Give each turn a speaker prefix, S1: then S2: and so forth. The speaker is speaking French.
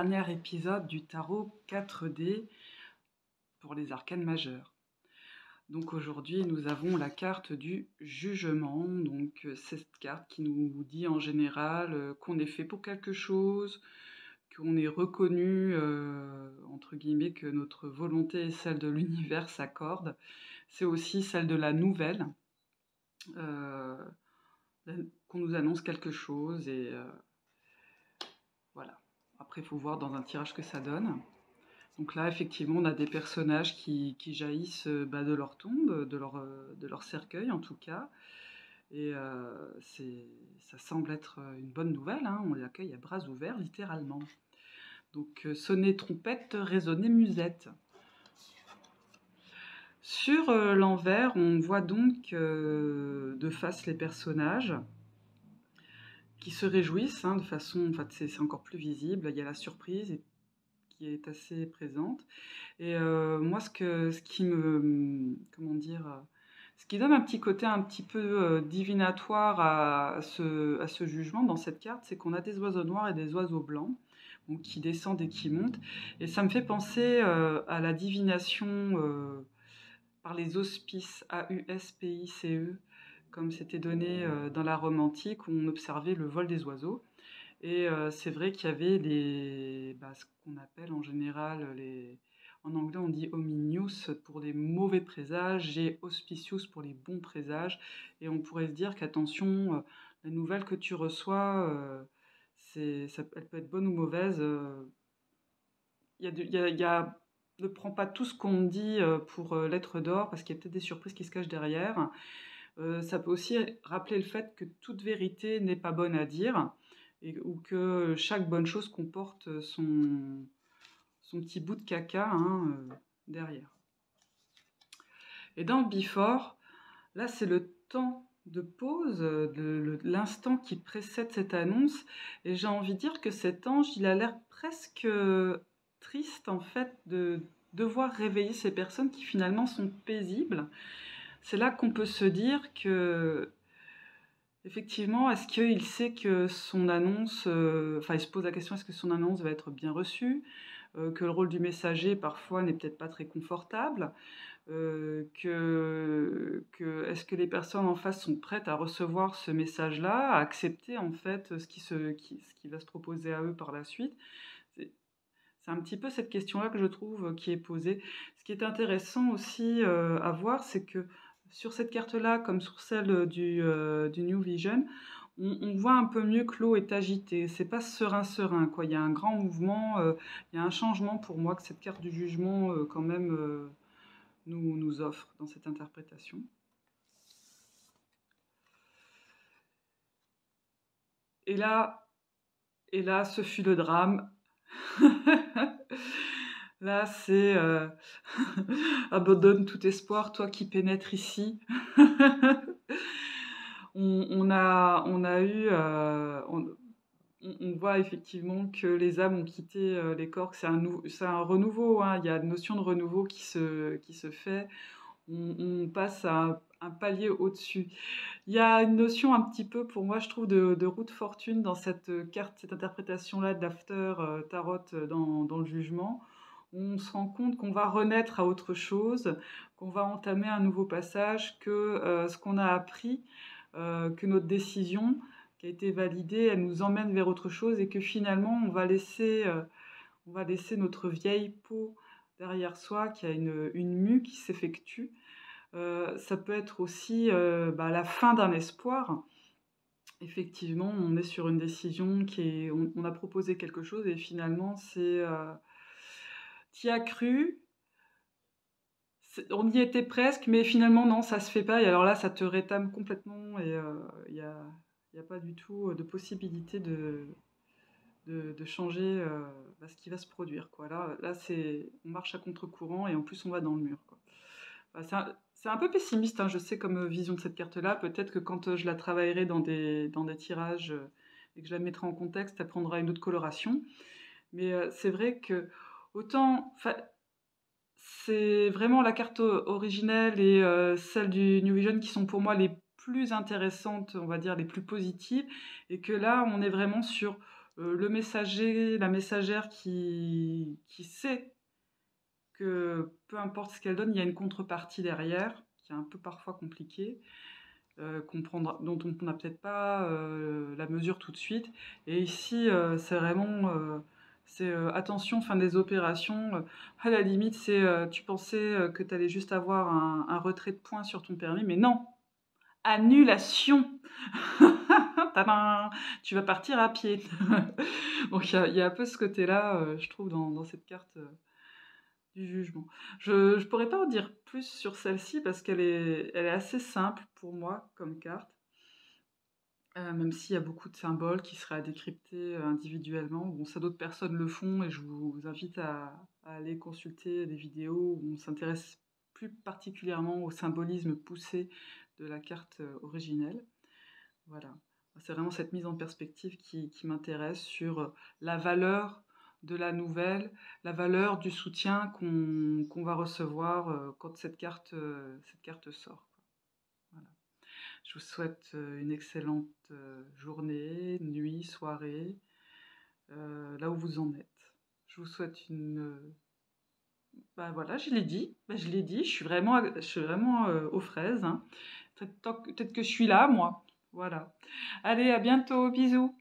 S1: dernier épisode du tarot 4D pour les arcanes majeures. Donc aujourd'hui, nous avons la carte du jugement. Donc c'est cette carte qui nous dit en général qu'on est fait pour quelque chose, qu'on est reconnu, entre guillemets, que notre volonté et celle de l'univers s'accordent. C'est aussi celle de la nouvelle, euh, qu'on nous annonce quelque chose et voilà. Après, il faut voir dans un tirage que ça donne. Donc là, effectivement, on a des personnages qui jaillissent de leur tombe, de leur cercueil en tout cas. Et ça semble être une bonne nouvelle, hein. On les accueille à bras ouverts, littéralement. Donc sonnez trompette, résonnez musette. Sur l'envers, on voit donc de face les personnages qui se réjouissent, hein, de façon, en fait, c'est encore plus visible. Il y a la surprise qui est assez présente. Et moi, ce qui me, comment dire, ce qui donne un petit côté un petit peu divinatoire à ce jugement dans cette carte, c'est qu'on a des oiseaux noirs et des oiseaux blancs, donc, qui descendent et qui montent. Et ça me fait penser à la divination par les auspices, AUSPICE, comme c'était donné dans la Rome antique, où on observait le vol des oiseaux. Et c'est vrai qu'il y avait ce qu'on appelle en général en anglais on dit ominius pour les mauvais présages et auspicius pour les bons présages. Et on pourrait se dire qu'attention, la nouvelle que tu reçois, elle peut être bonne ou mauvaise. Ne prends pas tout ce qu'on dit pour lettre d'or, parce qu'il y a peut-être des surprises qui se cachent derrière. Ça peut aussi rappeler le fait que toute vérité n'est pas bonne à dire, ou que chaque bonne chose comporte son petit bout de caca, hein, derrière. Et dans le before, là c'est le temps de pause, l'instant qui précède cette annonce, et j'ai envie de dire que cet ange, il a l'air presque triste en fait de devoir réveiller ces personnes qui finalement sont paisibles. C'est là qu'on peut se dire que, effectivement, est-ce qu'il sait que son annonce, il se pose la question, est-ce que son annonce va être bien reçue, que le rôle du messager parfois n'est peut-être pas très confortable, est-ce que les personnes en face sont prêtes à recevoir ce message-là, à accepter en fait ce qui va se proposer à eux par la suite. C'est un petit peu cette question-là que je trouve qui est posée. Ce qui est intéressant aussi à voir, c'est que sur cette carte-là, comme sur celle du New Vision, on voit un peu mieux que l'eau est agitée. C'est pas serein, quoi. Il y a un grand mouvement, il y a un changement pour moi que cette carte du jugement quand même nous offre dans cette interprétation. Et là, ce fut le drame. Là, c'est abandonne tout espoir, toi qui pénètres ici. on a eu, on voit effectivement que les âmes ont quitté les corps, que c'est un renouveau, hein. Il y a une notion de renouveau qui se fait. On passe à un palier au-dessus. Il y a une notion un petit peu, pour moi, je trouve, de roue de fortune dans cette carte, cette interprétation-là d'After Tarot dans le jugement. On se rend compte qu'on va renaître à autre chose, qu'on va entamer un nouveau passage, que ce qu'on a appris, que notre décision qui a été validée, elle nous emmène vers autre chose, et que finalement, on va laisser notre vieille peau derrière soi, qui a une mue qui s'effectue. Ça peut être aussi la fin d'un espoir. Effectivement, on est sur une décision on a proposé quelque chose et finalement, t'y as cru, on y était presque, mais finalement, non, ça se fait pas. Et alors là, ça te rétame complètement et il n'y a pas du tout de possibilité de changer ce qui va se produire, quoi. Là on marche à contre-courant et en plus, on va dans le mur, quoi. C'est un peu pessimiste, hein, je sais, comme vision de cette carte-là. Peut-être que quand je la travaillerai dans des tirages et que je la mettrai en contexte, elle prendra une autre coloration. Mais c'est vrai que autant, c'est vraiment la carte originelle et celle du New Vision qui sont pour moi les plus intéressantes, on va dire les plus positives, et que là, on est vraiment sur le messager, la messagère qui sait que peu importe ce qu'elle donne, il y a une contrepartie derrière, qui est un peu parfois compliquée, dont on n'a peut-être pas la mesure tout de suite. Et ici, c'est vraiment, attention, fin des opérations. À la limite, tu pensais que tu allais juste avoir un retrait de points sur ton permis, mais non, annulation. Tadam! Tu vas partir à pied. Donc il y a un peu ce côté-là, je trouve, dans cette carte du jugement. Je pourrais pas en dire plus sur celle-ci parce elle est assez simple pour moi comme carte, même s'il y a beaucoup de symboles qui seraient à décrypter individuellement. Bon, ça d'autres personnes le font et je vous invite à aller consulter des vidéos où on s'intéresse plus particulièrement au symbolisme poussé de la carte originelle. Voilà. C'est vraiment cette mise en perspective qui m'intéresse sur la valeur de la nouvelle, la valeur du soutien qu'on va recevoir quand cette carte sort, quoi. Voilà. Je vous souhaite une excellente journée, nuit, soirée, là où vous en êtes. Je vous souhaite bah voilà, je l'ai dit, je suis vraiment aux fraises, hein. Peut-être que je suis là, moi. Voilà. Allez, à bientôt, bisous.